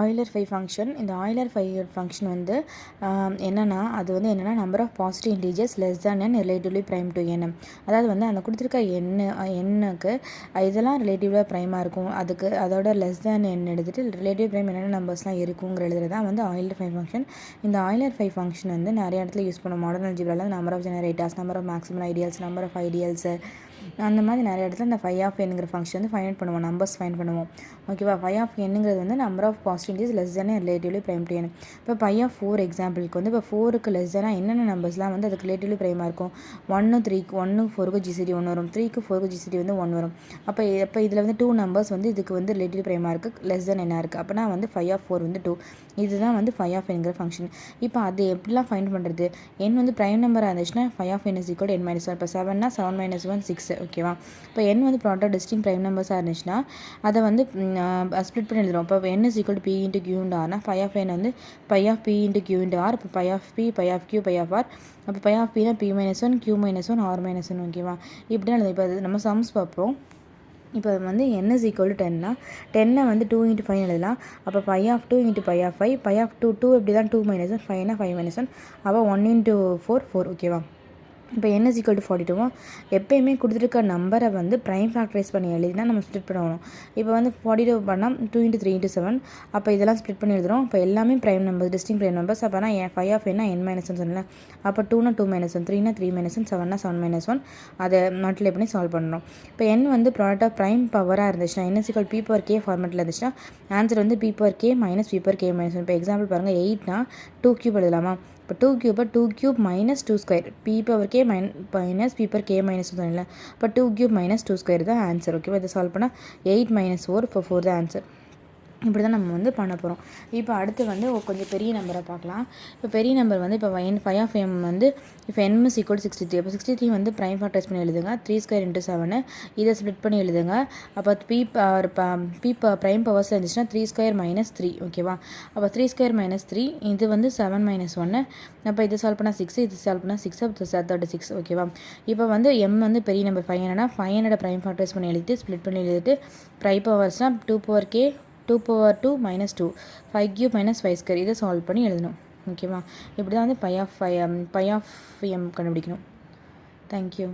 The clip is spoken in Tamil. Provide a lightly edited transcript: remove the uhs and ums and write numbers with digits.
Euler phi function. இந்த ஆய்லர் ஃபை ஃபங்க்ஷன் வந்து என்னென்னா அது வந்து என்னென்னா number of positive integers less than n relatively prime to n. அதாவது வந்து அந்த கொடுத்துருக்க எண்ணுக்கு இதெல்லாம் ரிலேட்டிவ்லாக ப்ரைமாக இருக்கும், அதுக்கு அதோட லெஸ் தேன் n எடுத்துகிட்டு ரிலேட்டிவ் ப்ரைம் என்னென்ன நம்பர்ஸ்லாம் இருக்குங்கிற எழுதுறது தான் வந்து ஆய்லர் ஃபை ஃபங்க்ஷன். இந்த ஆய்லர் ஃபை ஃபங்க்ஷன் வந்து நிறைய இடத்துல யூஸ் பண்ணுவோம். மாடர்ன் அல்ஜிப்ராவில் number of generators, number of maximal ideals, number of ideals, அந்த மாதிரி நிறைய இடத்துல இந்த ஃபை ஆஃப் என்ங்கிற ஃபங்க்ஷன் வந்து ஃபைண்ட் பண்ணுவோம், நம்பர்ஸ் ஃபைண்ட் பண்ணுவோம். ஓகேவா? ஃபை ஆஃப் என்னங்கிறது வந்து number of positive less than relatively prime to n. இப்போ பை ஆஃப் 4 எக்ஸாம்பிளுக்கு வந்து இப்போ 4க்கு லெஸ் தேனாக என்னென்ன நம்பர்ஸ்லாம் வந்து அதுக்கு ரிலேட்டிவ்லி ப்ரைமாக இருக்கும்? 1 3க்கு 1 4க்கு ஜிசிடி 1 வரும், 3க்கு 4க்கு ஜிசிடி வந்து 1 வரும். அப்போ இதில் வந்து 2 நம்பர்ஸ் வந்து இதுக்கு வந்து ரிலேட்டிவ் ப்ரைமாக இருக்குது, லெஸ் தேன் என்ன இருக்குது, அப்போனா வந்து ஃபை ஆஃப் 4 வந்து 2. இதுதான் வந்து ஃபை ஆஃப் என்கிற ஃபங்க்ஷன். இப்போ அது எப்படிலாம் ஃபைண்ட் பண்ணுறது? n வந்து ப்ரைம் நம்பராக இருந்துச்சுன்னா phi of n is equal n minus 1. இப்போ 7னா 7 மைனஸ் 1 6. ஓகேவா? இப்போ n வந்து ப்ராடக்ட் டிஸ்டிங் ப்ரைம் நம்பர்ஸாக இருந்துச்சுன்னா அதை வந்து ஸ்ப்ளிட் பண்ணி எழுதுறோம். இப்போ n is equal to p into q into ஆர்னா ஃபை ஆஃப் n வந்து phi of p into q into R. இப்போ phi of p, phi of q, phi of R. அப்போ பை ஆஃப் pனா p minus 1, q minus 1, R minus 1. ஓகேவா? இப்படி தான் எழுதும். இப்போ அது நம்ம சம்ஸ் பார்ப்போம். இப்போ வந்து n இஸ் ஈக்குவல் டு 10னா 10 வந்து 2 இன்ட்டு 5 எழுதலாம். அப்போ phi of 2 into phi of 5, phi of 2 எப்படி தான் 2 மைனஸ் 1, 5னா 5 மைனஸ் 1. அப்போ 1 இன்ட்டு 4 4. ஓகேவா? இப்போ n இஸ் ஈக்குவல் டு 42. எப்போயுமே கொடுத்துருக்க நம்பரை வந்து ப்ரைம் ஃபேக்டரைஸ் பண்ணி எழுதினா நம்ம ஸ்ப்ளிட் பண்ணணும். இப்போ வந்து 42 பண்ணால் 2 இன்ட்டு 3 இன்ட்டு 7. அப்போ இதெல்லாம் ஸ்ப்ளிட் பண்ணி எழுதுறோம். இப்போ எல்லாமே ப்ரைம் நம்பர்ஸ், டிஸ்டிங் ப்ரைம் நம்பர்ஸ். அப்போனா ஃபை ஆஃப் என்ன n மைனஸ் 1 சொன்னேன். அப்போ 2னா 2 மைனஸ் 1, 3னா 3 மைனஸ் 1, 7னா 7 மைனஸ் 1. அதை மல்டிப்ளை பண்ணி சால்வ் பண்ணுறோம். இப்போ n வந்து ப்ராடக்ட் ஆஃப் ப்ரைம் பவராக இருந்துச்சுன்னா n is equal p power k ஃபார்மெட்டில் இருந்துச்சுன்னா ஆன்சர் வந்து p power k minus p power k minus 1. இப்போ எக்ஸாம்பிள் பாருங்கள், 8னா 2 கியூப் எழுதலாமா? இப்போ 2 கியூபை 2 cube minus 2 square, p power k minus p power k minus சொன்னல. இப்போ 2 கியூப் மைனஸ் 2 ஸ்கொயர் தான் ஆன்சர். ஓகேவா? இதை சால்வ் பண்ணால் 8 மைனஸ் 4, இப்போ 4 தான் ஆன்சர். இப்படி தான் நம்ம வந்து பண்ண போகிறோம். இப்போ அடுத்து வந்து கொஞ்சம் பெரிய நம்பரை பார்க்கலாம். இப்போ பெரிய நம்பர் வந்து இப்போ ஃபை ஆஃப் m வந்து இப்போ n இஸ் ஈக்குவல் 63. அப்போ 63 வந்து ப்ரைம் ஃபேக்டரைஸ் பண்ணி எழுதுங்க. 3 ஸ்கொயர் இன்ட்டு 7 இதை ஸ்ப்ளிட் பண்ணி எழுதுங்க. அப்போ p ப்ரைம் பவர்ஸில் இருந்துச்சுன்னா 3 ஸ்கொயர் மைனஸ் 3. ஓகேவா? அப்போ 3 ஸ்கொயர் மைனஸ் 3 இது வந்து 7 மைனஸ் 1. அப்போ இது சால்வ் பண்ணால் 6, இது சால்வ் பண்ணால் 6, 36. ஓகேவா? இப்போ வந்து m வந்து பெரிய நம்பர் 5 என்னன்னா 500 ப்ரைம் ஃபேக்டரைஸ் பண்ணி எழுதிட்டு ஸ்ப்ளிட் பண்ணி எழுதிட்டு ப்ரைம் பவர்ஸ்னால் 2 power k 2 power 2 minus 2, 5 cube minus 5 square. இதை சால்வ் பண்ணி எழுதணும். ஓகேவா? இப்படி தான் வந்து பை ஆஃப் m கண்டுபிடிக்கணும். தேங்க்யூ.